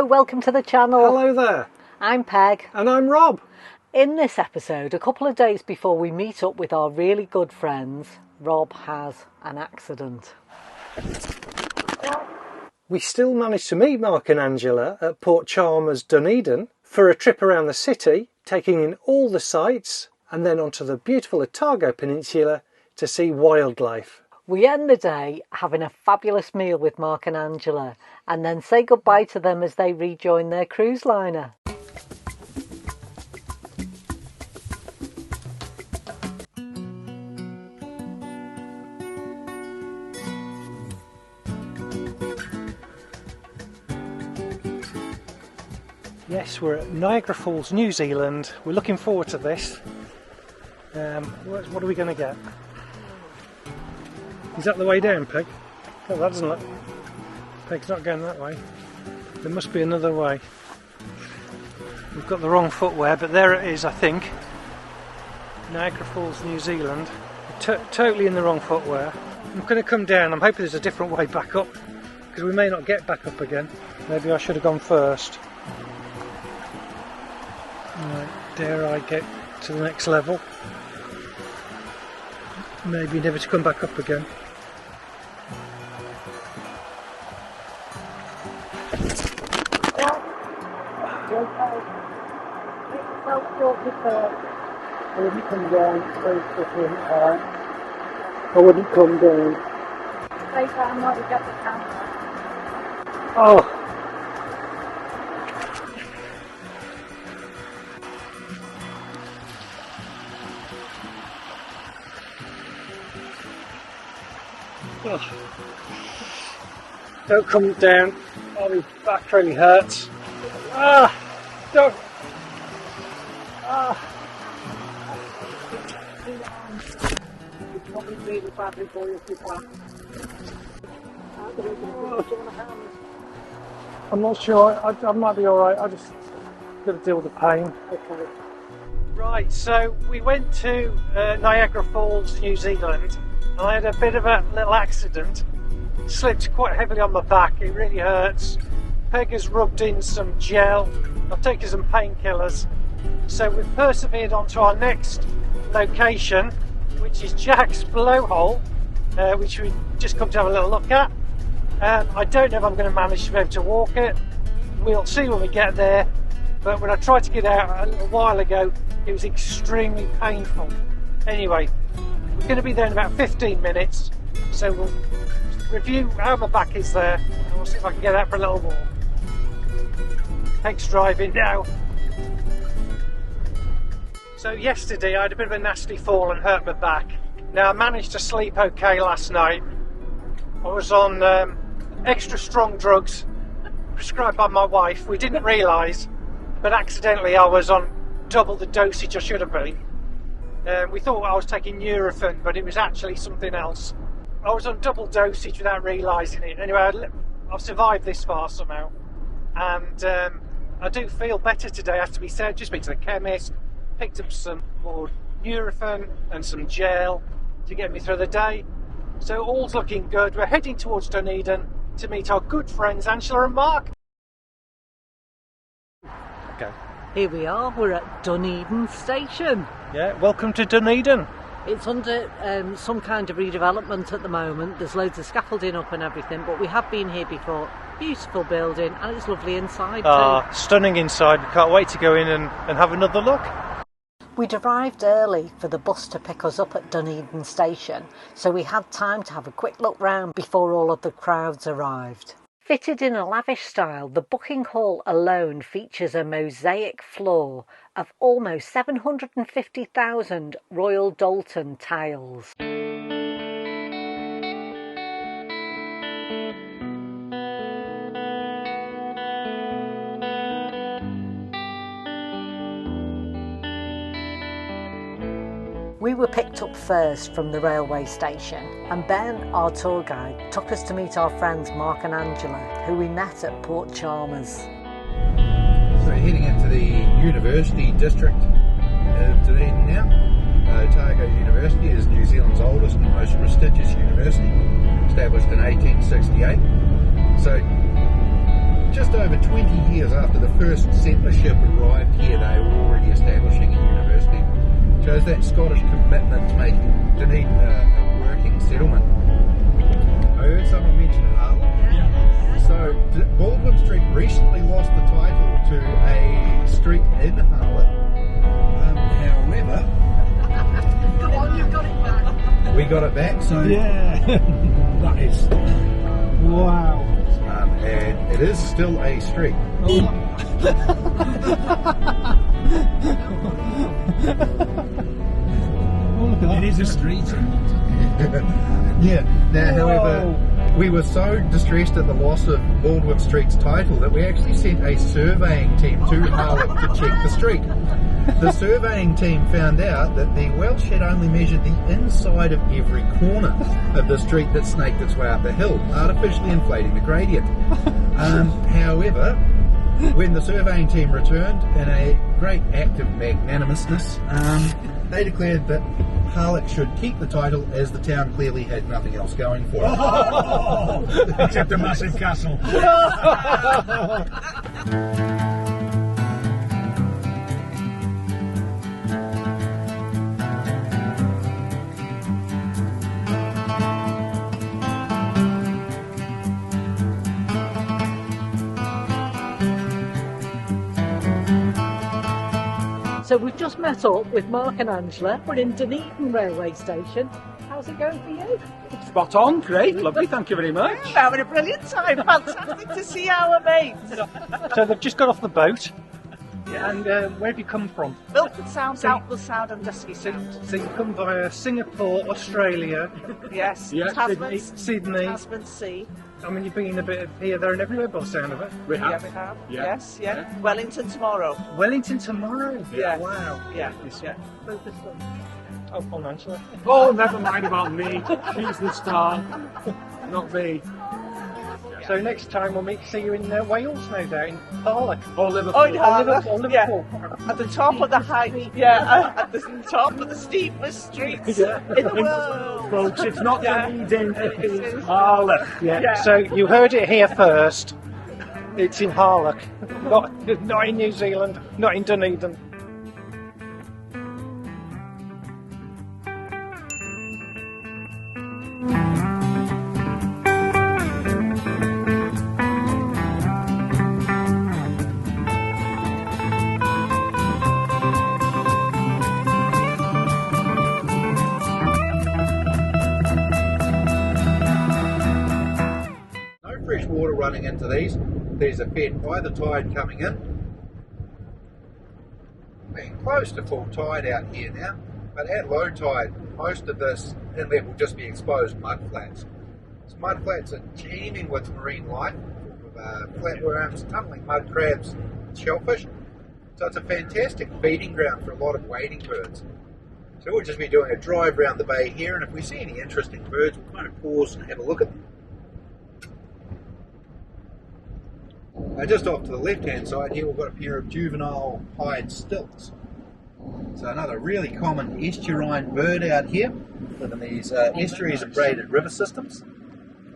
Hello, welcome to the channel. Hello there. I'm Peg. And I'm Rob. In this episode, a couple of days before we meet up with our really good friends, Rob has an accident. We still managed to meet Mark and Angela at Port Chalmers, Dunedin, for a trip around the city, taking in all the sights, and then onto the beautiful Otago Peninsula to see wildlife. We end the day having a fabulous meal with Mark and Angela, and then say goodbye to them as they rejoin their cruise liner. Yes, we're at Niagara Falls, New Zealand. We're looking forward to this. What are we going to get? Is that the way down, Peg? Oh, that doesn't look... Peg's not going that way. There must be another way. We've got the wrong footwear, but there it is, I think. Niagara Falls, New Zealand. Totally in the wrong footwear. I'm going to come down. I'm hoping there's a different way back up, because we may not get back up again. Maybe I should have gone first. Right, dare I get to the next level? Maybe never to come back up again. I wouldn't come down very quickly. I wouldn't come down. I'm not get the camera. Oh! Oh. Don't come down. Oh, my back really hurts. Ah! Don't! Ah! I'm not sure. I might be alright. I just got to deal with the pain. Okay. Right, so we went to Niagara Falls, New Zealand. I had a bit of a little accident, slipped quite heavily on my back, it really hurts. Peg has rubbed in some gel, I've taken some painkillers. So we've persevered on to our next location, which is Jack's Blowhole, which we just come to have a little look at. I don't know if I'm going to manage to be able to walk it, we'll see when we get there, but when I tried to get out a little while ago, it was extremely painful. Anyway, we're going to be there in about 15 minutes, so we'll review how my back is there and we'll see if I can get out for a little walk. Peg's driving now. So yesterday I had a bit of a nasty fall and hurt my back. Now I managed to sleep okay last night. I was on extra strong drugs prescribed by my wife. We didn't realise, but accidentally I was on double the dosage I should have been. We thought I was taking Nurofen, but it was actually something else. I was on double dosage without realising it. Anyway, I've survived this far somehow. And I do feel better today, has to be said. Just been to the chemist, picked up some more Nurofen and some gel to get me through the day. So all's looking good. We're heading towards Dunedin to meet our good friends Angela and Mark. Okay. Here we are, we're at Dunedin Station. Yeah, welcome to Dunedin. It's under some kind of redevelopment at the moment. There's loads of scaffolding up and everything, but we have been here before. Beautiful building, and it's lovely inside too. Stunning inside. We can't wait to go in and have another look. We'd arrived early for the bus to pick us up at Dunedin Station, so we had time to have a quick look round before all of the crowds arrived. Fitted in a lavish style, the booking hall alone features a mosaic floor of almost 750,000 Royal Doulton tiles. We were picked up first from the railway station, and Ben, our tour guide, took us to meet our friends Mark and Angela, who we met at Port Chalmers. So heading into the university district of Dunedin now. Otago University is New Zealand's oldest and most prestigious university, established in 1868. So just over 20 years after the first settler ship arrived here, they were already establishing a university. Shows that Scottish commitment to making Dunedin a working settlement. I heard someone mention Harlem. Yeah. So Baldwin Street recently lost the title to a street in Harlem. However, Come on, you've got it back. we got it back. So Yeah, that is wow. and it is still a street. It is a street. Yeah. Now, however, we were so distressed at the loss of Baldwin Street's title that we actually sent a surveying team to Harlem to check the street. The surveying team found out that the Welsh had only measured the inside of every corner of the street that snaked its way up the hill, artificially inflating the gradient. However, when the surveying team returned, in a great act of magnanimousness, they declared that Harlech should keep the title as the town clearly had nothing else going for it. Except a massive castle. So we've just met up with Mark and Angela. We're in Dunedin Railway Station. How's it going for you? Spot on, great, lovely, thank you very much. We're having a brilliant time. Fantastic to see our mates. So they've just got off the boat. And where have you come from? Milford Sound, Southwell Sound and Dusky Sound. So you come via Singapore, Australia, Yes, Yeah, Tasman, Sydney. Tasman Sea. I mean, you've been a bit here, there and everywhere by the sound of it. We Yeah, have. we have. Yeah. Yes, yeah. Wellington tomorrow. Wellington tomorrow. Yeah. Wow. Yeah, yeah. Oh, on Angela. Oh, never mind about me, she's the star, not me. So next time we'll see you in Wales, no doubt, in Harlech. Oh, Liverpool. Oh, in Harlech, Or yeah. Liverpool. At the top of the height, yeah, at the top of the steepest streets Yeah. in the world. Folks, it's not Yeah. Dunedin, it's Harlech. Yeah. So you heard it here first. It's in Harlech, not in New Zealand, not in Dunedin. Fresh water running into these. These are fed by the tide coming in. Being close to full tide out here now, but at low tide, most of this inlet will just be exposed mud flats. These mud flats are teeming with marine life, with flatworms, tunneling mud crabs, and shellfish. So it's a fantastic feeding ground for a lot of wading birds. So we'll just be doing a drive around the bay here, and if we see any interesting birds, we'll kind of pause and have a look at them. Just off to the left-hand side here, we've got a pair of juvenile pied stilts. So another really common estuarine bird out here, living in these estuaries and braided river systems.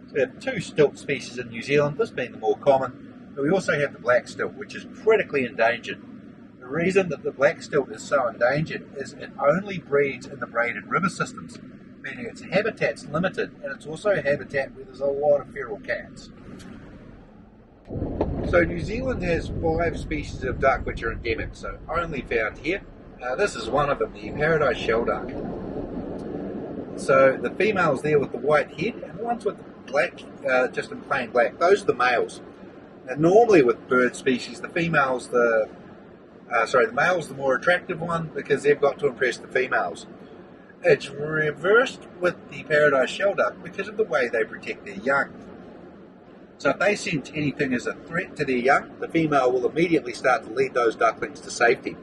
So we have two stilt species in New Zealand, this being the more common, but we also have the black stilt, which is critically endangered. The reason that the black stilt is so endangered is it only breeds in the braided river systems, meaning its habitat's limited, and it's also a habitat where there's a lot of feral cats. So New Zealand has 5 species of duck which are endemic, so only found here. This is one of them, the paradise shelduck. So the females there with the white head, and the ones with the black, just in plain black, those are the males. Now normally with bird species, the male's the more attractive one because they've got to impress the females. It's reversed with the paradise shelduck because of the way they protect their young. So if they sense anything as a threat to their young, the female will immediately start to lead those ducklings to safety.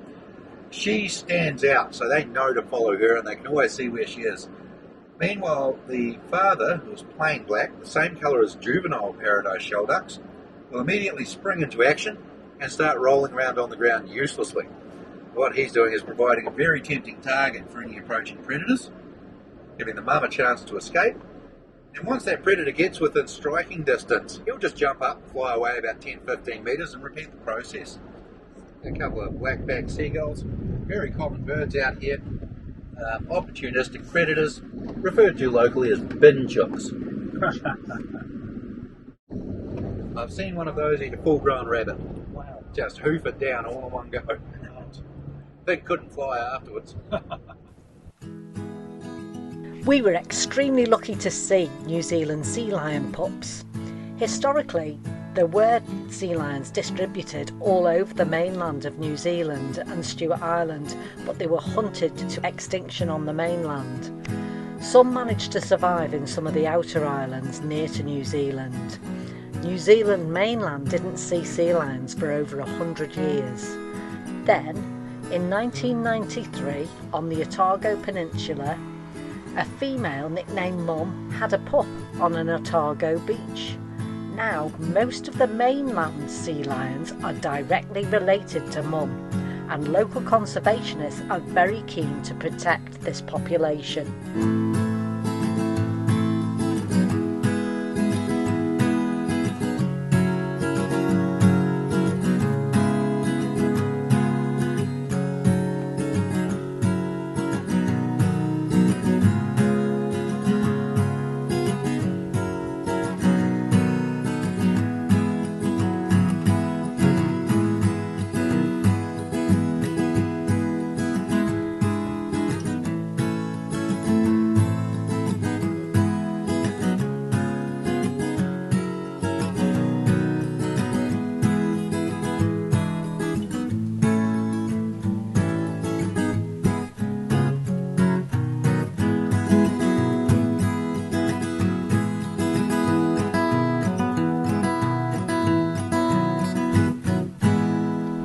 She stands out, so they know to follow her and they can always see where she is. Meanwhile, the father, who's plain black, the same colour as juvenile paradise shelducks, will immediately spring into action and start rolling around on the ground uselessly. What he's doing is providing a very tempting target for any approaching predators, giving the mum a chance to escape, And once that predator gets within striking distance, he'll just jump up, fly away about 10-15 metres and repeat the process. A couple of black-backed seagulls, very common birds out here. Opportunistic predators, referred to locally as bin chooks. I've seen one of those eat a full-grown rabbit. Wow. Just hoof it down all in one go. Thing couldn't fly afterwards. We were extremely lucky to see New Zealand sea lion pups. Historically, there were sea lions distributed all over the mainland of New Zealand and Stewart Island, but they were hunted to extinction on the mainland. Some managed to survive in some of the outer islands near to New Zealand. New Zealand mainland didn't see sea lions for over 100 years. Then, in 1993, on the Otago Peninsula, a female nicknamed Mum had a pup on an Otago beach. Now, most of the mainland sea lions are directly related to Mum, and local conservationists are very keen to protect this population.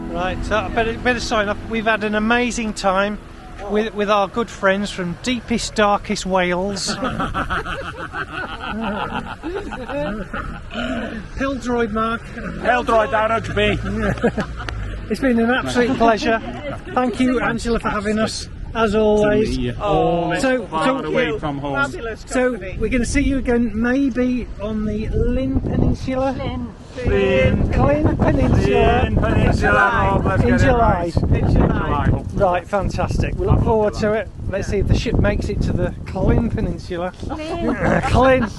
Right, so I better sign off. We've had an amazing time with our good friends from deepest, darkest Wales. Hildroyd, Mark. Hildroyd down Uxby. It's been an absolute pleasure. Thank you, Angela, for having us, as always. Away from home. Fabulous So company. we're going to see you again, maybe on the Llyn Peninsula. Llyn Peninsula. In July. Right, fantastic. We look forward to it. Let's see if the ship makes it to the Llyn Peninsula. Llyn,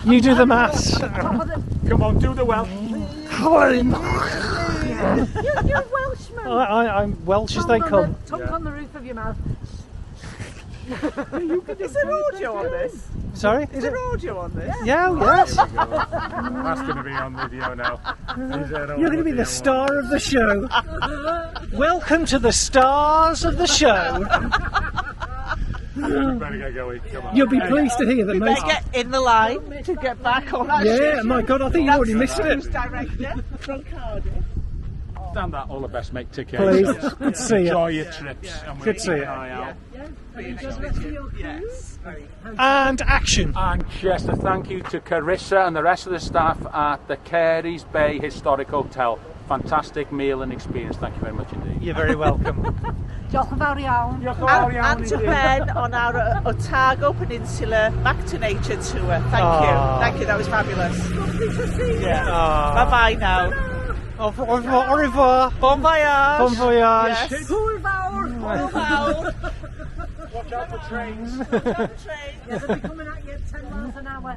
you do the maths. Come on, do the Welsh. Llyn. You're Welshman. I'm Welsh as they come. Tongue on the roof of your mouth. Is there audio on this? Sorry? Is there audio on this? Yeah, yes. That's going to be on video now. You're going to be the star of the show. Welcome to the stars of the show. We better get going. Come on. You'll be pleased to hear that We most... better get in the line to get back on our Yeah, ship. my God, I think you already missed That's it. director from Cardiff. Stand that, all the best, mate. Take care. Please. of yourself. Good to see you. Enjoy your trips. And Good to see you. out. Yes. And action. And just a thank you to Carissa and the rest of the staff at the Carey's Bay Historic Hotel. Fantastic meal and experience. Thank you very much indeed. You're very welcome. Diolch yn fawr iawn. And to Ben on our Otago Peninsula Back to Nature tour. Thank you, that was fabulous. Bye bye now. Au revoir. Bon voyage. Bon voyage. Yes. Hwyl fawr. Hwyl fawr. Watch out for trains. Train. Yeah, they'll be coming at you at 10 miles an hour.